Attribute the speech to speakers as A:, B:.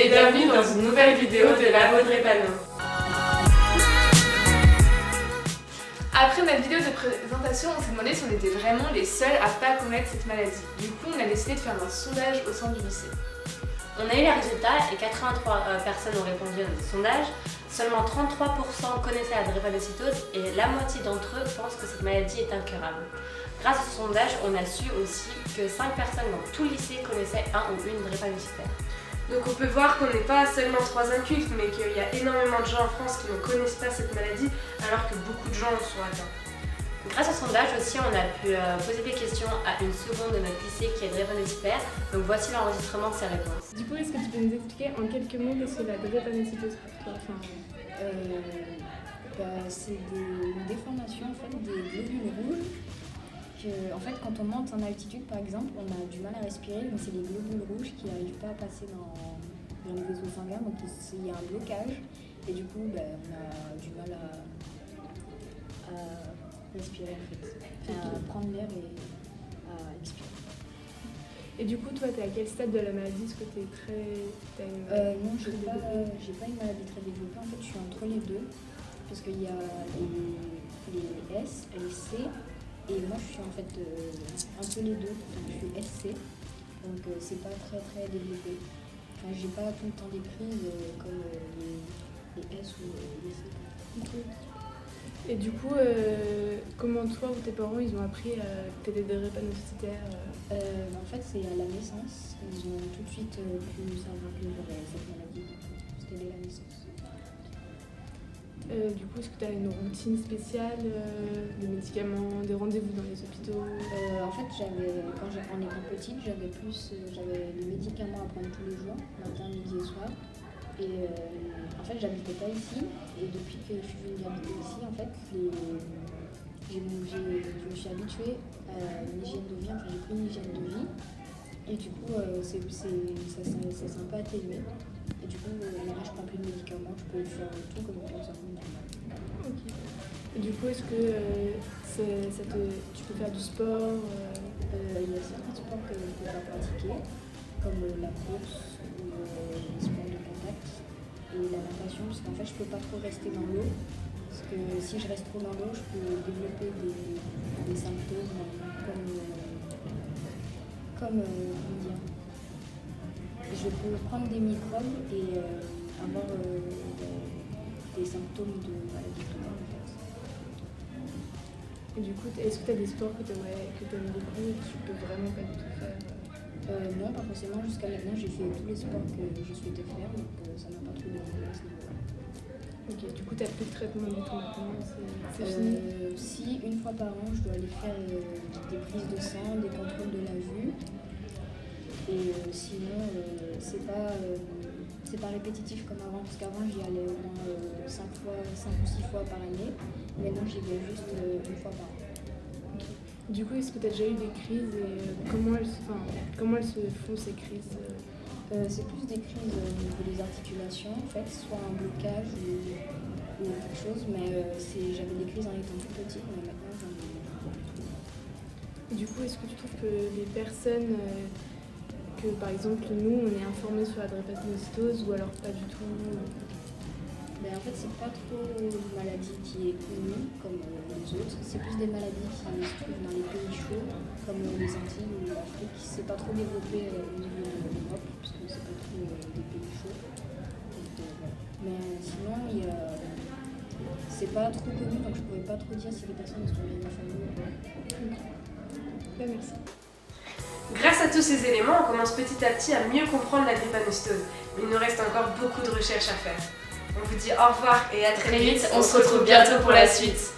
A: et bienvenue dans une nouvelle vidéo de Labo Drépano. Après notre vidéo de présentation, on s'est demandé si on était vraiment les seuls à pas connaître cette maladie. Du coup, on a décidé de faire un sondage au sein du lycée.
B: On a eu les résultats et 83 personnes ont répondu à notre sondage. Seulement 33% connaissaient la drépanocytose et la moitié d'entre eux pensent que cette maladie est incurable. Grâce au sondage, on a su aussi que 5 personnes dans tout le lycée connaissaient un ou une drépanocytaire.
C: Donc on peut voir qu'on n'est pas seulement 3 incultes, mais qu'il y a énormément de gens en France qui ne connaissent pas cette maladie, alors que beaucoup de gens en sont atteints.
B: Grâce au sondage aussi, on a pu poser des questions à une seconde de notre lycée qui est drépanocytaire. Donc voici l'enregistrement de ses réponses.
A: Du coup, est-ce que tu peux nous expliquer en quelques mots qu'est-ce que la drépanocytose pour toi?
D: C'est une déformation en fait, des globules rouges. En fait, quand on monte en altitude, par exemple, on a du mal à respirer, mais c'est les globules rouges qui n'arrivent pas à passer dans les vaisseaux sanguins, donc il y a un blocage, et du coup, on a du mal à respirer, en fait, à prendre l'air et à expirer.
A: Et du coup, toi, t'es à quel stade de la maladie? Est-ce que t'es très...
D: Non, j'ai pas une maladie très développée, en fait, je suis entre les deux, parce qu'il y a les S et les C. Et moi je suis en fait un peu les deux, donc je suis SC, donc c'est pas très très développé. Enfin, j'ai pas tout le temps des crises comme les S ou les C.
A: Et du coup, comment toi ou tes parents ils ont appris que t'étais drépanocytaire?
D: En fait c'est à la naissance, ils ont tout de suite pu savoir que j'aurais cette maladie, c'était dès la naissance.
A: Du coup, est-ce que tu as une routine spéciale, des médicaments, des rendez-vous dans les hôpitaux?
D: En fait, quand en étant petite, j'avais des médicaments à prendre tous les jours, matin, midi et soir. Et en fait, j'habitais pas ici. Et depuis que je suis venue habiter ici, en fait, je me suis habituée à une hygiène de vie. Enfin, j'ai pris une hygiène de vie. Et du coup, ça s'est un peu atténué. Et du coup, maintenant, je prends plus de médicaments, je peux faire tout comme une personne.
A: Ok. Et du coup, est-ce que tu peux faire du sport?
D: Il y a certains sports que je peux pas pratiquer, comme la course ou les sports de contact et la natation, parce qu'en fait, je peux pas trop rester dans l'eau. Parce que si je reste trop dans l'eau, je peux développer des symptômes comme dire. Je peux prendre des microbes et avoir des symptômes de maladie primaire en fait.
A: Et du coup, est-ce que tu as des sports que tu aimes beaucoup et que tu peux vraiment pas du tout faire?
D: Non, pas forcément. Jusqu'à maintenant, j'ai fait tous les sports que je souhaitais faire, donc ça m'a pas trop dérangé à ce niveau-là.
A: Ok, du coup, tu n'as plus de traitement du tout maintenant, c'est fini?
D: Si, une fois par an, je dois aller faire des prises de sang, des contrôles de la vue. Et sinon, c'est pas répétitif comme avant, parce qu'avant j'y allais au moins 5 ou 6 fois par année. Maintenant j'y vais juste une fois par an.
A: Okay. Du coup, est-ce que tu as déjà eu des crises et comment elles se font ces crises?
D: C'est plus des crises au niveau des articulations, en fait, soit un blocage ou quelque chose, mais j'avais des crises en étant tout petit, mais maintenant j'en ai plus.
A: Du coup, est-ce que tu trouves que les personnes que par exemple nous on est informés sur la drépanocytose ou alors pas du tout?
D: En fait c'est pas trop une maladie qui est connue comme les autres, c'est plus des maladies qui se trouvent dans les pays chauds comme les Antilles ou l'Afrique. C'est pas trop développé au niveau de l'Europe parce que c'est pas trop des pays chauds. Donc, mais sinon c'est pas trop connu, donc je pourrais pas trop dire si les personnes sont bien informées ou pas.
A: Merci.
C: Grâce à tous ces éléments, on commence petit à petit à mieux comprendre la drépanocytose. Mais il nous reste encore beaucoup de recherches à faire. On vous dit au revoir et à très vite.
A: On se retrouve bientôt pour la suite.